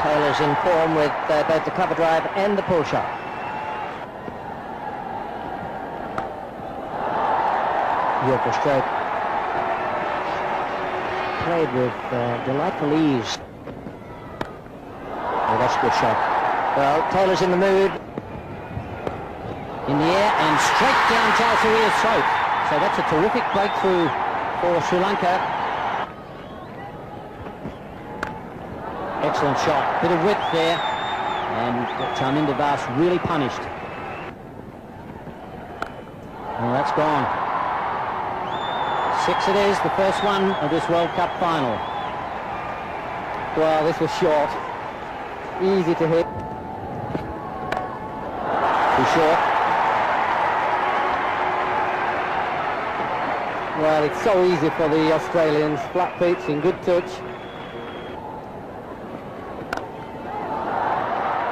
Taylor's in form with both the cover drive and the pull shot. Beautiful stroke. Played with delightful ease. Oh, that's a good shot. Well, Taylor's in the mood. In the air and straight down Jayasuriya's throat. So that's a terrific breakthrough for Sri Lanka. Excellent shot. Bit of width there. And Charminder Das really punished. Oh, that's gone. 6 it is, the first one of this World Cup final. Well, this was short. Easy to hit. Too short. Well, it's so easy for the Australians. Flat pitch and good touch.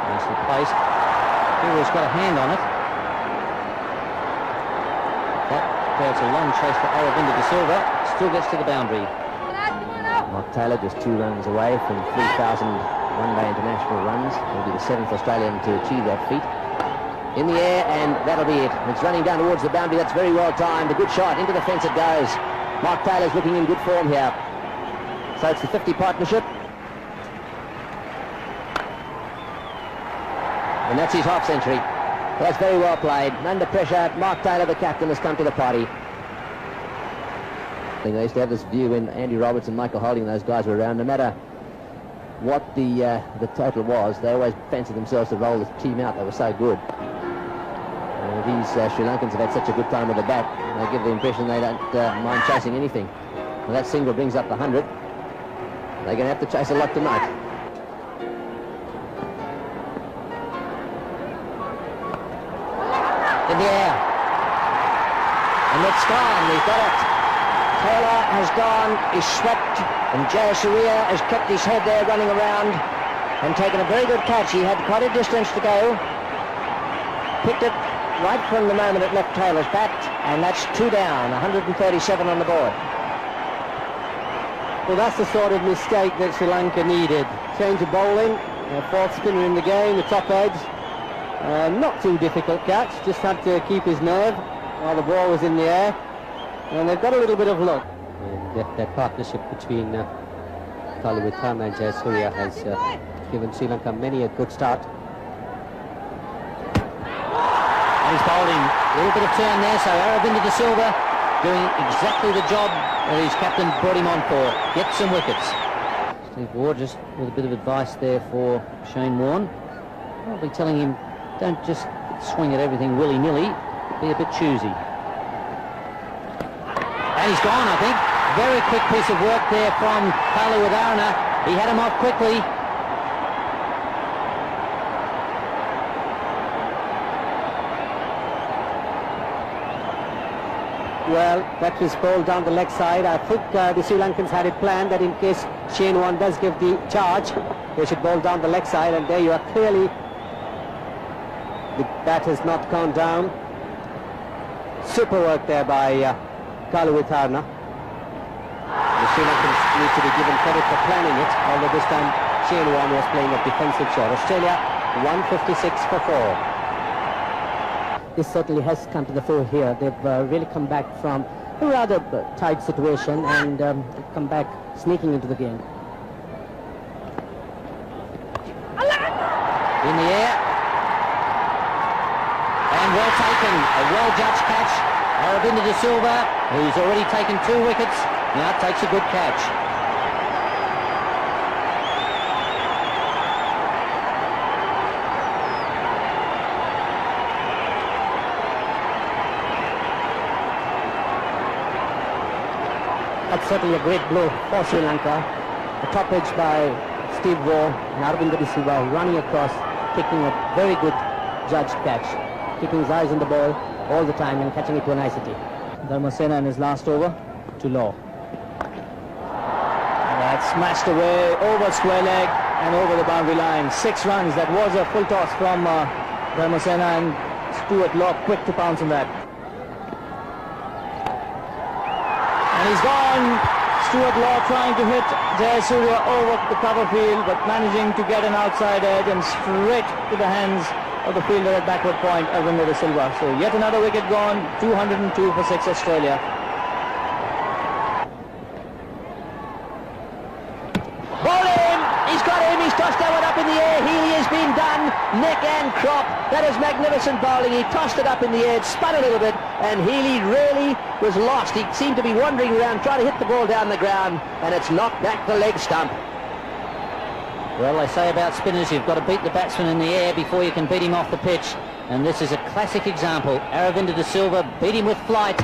Nicely placed. Hero's got a hand on it. It's a long chase for Aravinda De Silva. Still gets to the boundary. Mark Taylor just 2 runs away from 3,000 one-day international runs. He'll be the 7th Australian to achieve that feat. In the air, and that'll be it. It's running down towards the boundary. That's very well timed. A good shot. Into the fence it goes. Mark Taylor's looking in good form here. So it's the 50 partnership. And that's his half century. That's very well played. Under pressure, Mark Taylor, the captain, has come to the party. I think they used to have this view when Andy Roberts and Michael Holding, those guys were around. No matter what the total was, they always fancied themselves to roll the team out. They were so good. These Sri Lankans have had such a good time with the bat. They give the impression they don't mind chasing anything. Well, that single brings up the 100. They're going to have to chase a lot tonight. In the air. And it's gone. He's got it. Taylor has gone. He's swept. And Jayasuriya has kept his head there running around and taken a very good catch. He had quite a distance to go. Picked it right from the moment it left Taylor's bat. And that's 2 down. 137 on the board. Well, that's the sort of mistake that Sri Lanka needed. Change of bowling. Fourth spinner in the game. The top edge. Not too difficult catch, just had to keep his nerve while the ball was in the air, and they've got a little bit of luck. And that partnership between Kalawithana and Jayasuriya has given Sri Lanka many a good start. And he's bowling a little bit of turn there, so Aravinda De Silva doing exactly the job that his captain brought him on for. Get some wickets. Steve Ward just with a bit of advice there for Shane Warne. Probably telling him, don't just swing at everything willy-nilly, be a bit choosy. And he's gone, I think. Very quick piece of work there from Kalawithana. He had him off quickly. Well, that was bowled down the leg side. I think the Sri Lankans had it planned that in case Shane Warne does give the charge, they should bowl down the leg side, and there you are clearly. The bat has not gone down. Super work there by Kalawithana. The Sri Lankans need to be given credit for planning it, although this time Shane Warne was playing a defensive shot. Australia 156 for 4. This certainly has come to the fore here. They've really come back from a rather tight situation and come back sneaking into the game. In the air. And well taken, a well-judged catch. Aravinda De Silva, who's already taken 2 wickets, now takes a good catch. That's certainly a great blow for Sri Lanka. The top edge by Steve Waugh and Aravinda De Silva running across, taking a very good judged catch. Keeping his eyes on the ball all the time and catching it to a nicety. Dharmasena in his last over to Law. That smashed away over square leg and over the boundary line. 6 runs. That was a full toss from Dharmasena, and Stuart Law quick to pounce on that. And he's gone. Stuart Law trying to hit Jayasuriya over the cover field, but managing to get an outside edge and straight to the hands of the fielder at backward point, Aravinda de Silva. So yet another wicket gone, 202 for 6 Australia. He's got him, he's tossed that one up in the air. Healy has been done, neck and crop. That is magnificent bowling. He tossed it up in the air, it spun a little bit, and Healy really was lost. He seemed to be wandering around, trying to hit the ball down the ground, and it's knocked back the leg stump. Well, they say about spinners, you've got to beat the batsman in the air before you can beat him off the pitch. And this is a classic example. Aravinda de Silva beat him with flight.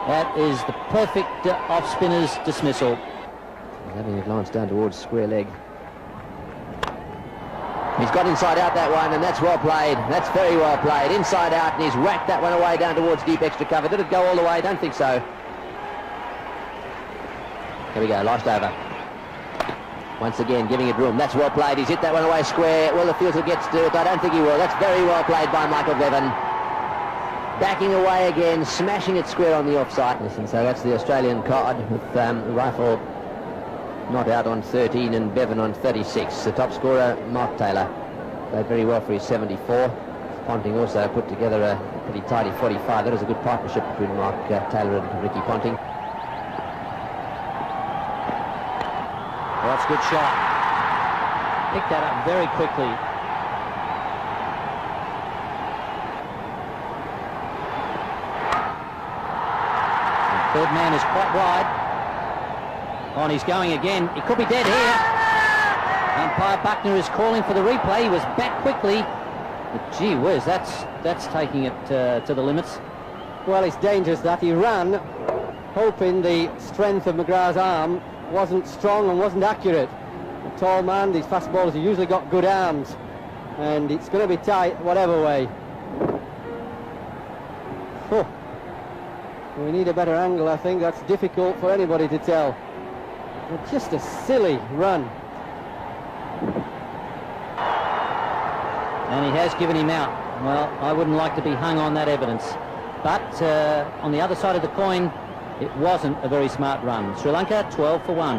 That is the perfect off-spinner's dismissal. He's having a glance down towards square leg. He's got inside out that one, and that's well played. That's very well played. Inside out, and he's whacked that one away down towards deep extra cover. Did it go all the way? Don't think so. Here we go, last over. Once again, giving it room. That's well played. He's hit that one away square. Will the fielder gets to it? I don't think he will. That's very well played by Michael Bevan. Backing away again, smashing it square on the offside. Listen, so that's the Australian card with Rifle not out on 13 and Bevan on 36. The top scorer, Mark Taylor, played very well for his 74. Ponting also put together a pretty tidy 45. That was a good partnership between Mark Taylor and Ricky Ponting. Well, that's a good shot. Picked that up very quickly. The third man is quite wide. On, he's going again. He could be dead here. Umpire Buckner is calling for the replay. He was back quickly. But gee whiz, that's taking it to the limits. Well, it's dangerous that he ran, hoping the strength of McGrath's arm wasn't strong and wasn't accurate. A tall man, these fast bowlers have usually got good arms, and it's going to be tight whatever way. Oh. We need a better angle, I think. That's difficult for anybody to tell. But just a silly run. And he has given him out. Well, I wouldn't like to be hung on that evidence. But on the other side of the coin, it wasn't a very smart run. Sri Lanka 12 for 1.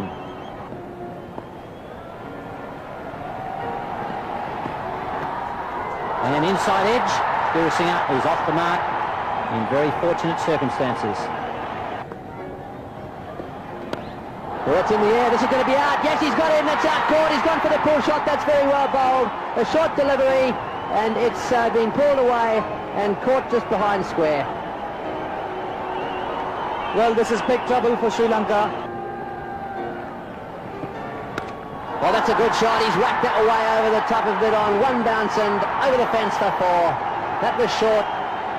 And inside edge, Singh is off the mark in very fortunate circumstances. Well, it's in the air. This is going to be out. Yes, he's got him. That's out caught. He's gone for the pull shot. That's very well bowled. A short delivery, and it's been pulled away and caught just behind square. Well, this is big trouble for Sri Lanka. Well, that's a good shot. He's whacked it away over the top of mid-on. One bounce and over the fence for 4. That was short.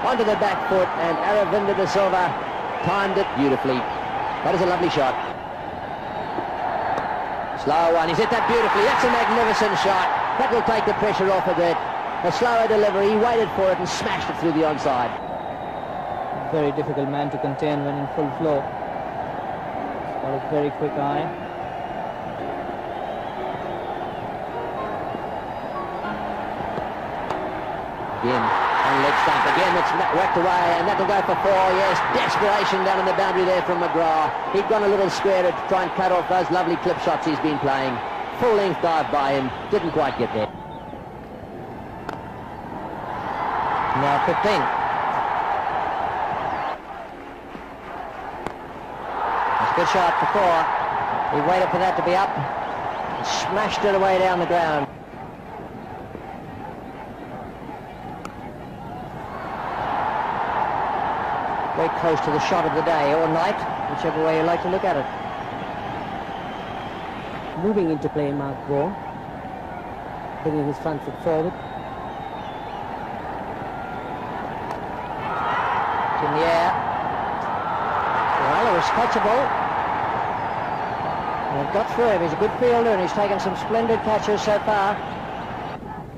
Onto the back foot, and Aravinda de Silva timed it beautifully. That is a lovely shot. Slow one. He's hit that beautifully. That's a magnificent shot. That will take the pressure off a bit. A slower delivery. He waited for it and smashed it through the onside. Very difficult man to contain when in full flow. He's got a very quick eye. Again, on leg stump. Again, it's whacked away, and that'll go for 4. Yes, desperation down in the boundary there from McGrath. He'd gone a little square to try and cut off those lovely clip shots he's been playing. Full-length dive by him. Didn't quite get there. Now 15. That's a good shot for 4. He waited for that to be up and smashed it away down the ground. Very close to the shot of the day or night, whichever way you like to look at it. Moving into play, Mark Vaughan, bringing his front foot forward. It's in the air. Well, it was catchable. And it got through him. He's a good fielder and he's taken some splendid catches so far.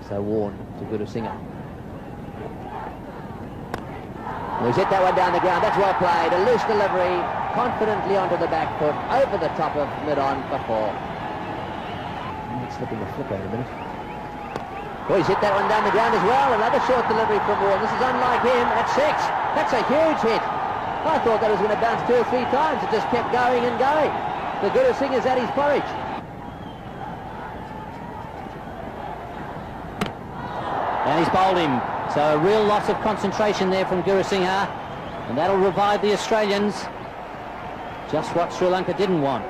So Warren to good a singer. Well, he's hit that one down the ground. That's well played. A loose delivery, confidently onto the back foot, over the top of mid-on for 4. It's slipping the flip out a minute. Well, he's hit that one down the ground as well. Another short delivery from Warren. This is unlike him at 6. That's a huge hit. I thought that was going to bounce 2 or 3 times. It just kept going and going. The Guru Singh is at his porridge. And he's bowled him. So a real loss of concentration there from Guru Singha, and that'll revive the Australians. Just what Sri Lanka didn't want.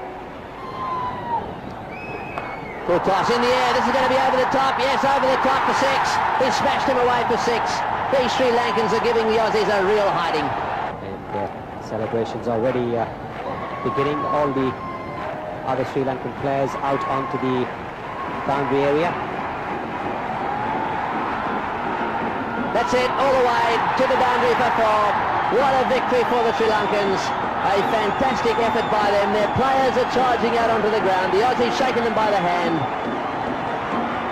Good toss in the air. This is going to be over the top. Yes, over the top for 6. He smashed him away for 6. These Sri Lankans are giving the Aussies a real hiding. And celebrations already beginning. All the other Sri Lankan players out onto the boundary area. That's it, all the way to the boundary for 4. What a victory for the Sri Lankans. A fantastic effort by them. Their players are charging out onto the ground. The Aussies shaking them by the hand.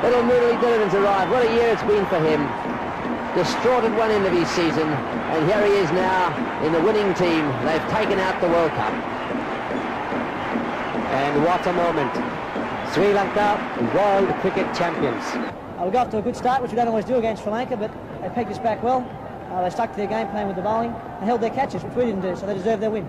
Little Murali Dhillon's arrived. What a year it's been for him. Distraught at one end of his season, and here he is now in the winning team. They've taken out the World Cup. And what a moment. Sri Lanka, world cricket champions. We got off to a good start, which we don't always do against Sri Lanka, but they pegged us back well. They stuck to their game plan with the bowling and held their catches, which we didn't do, so they deserve their win.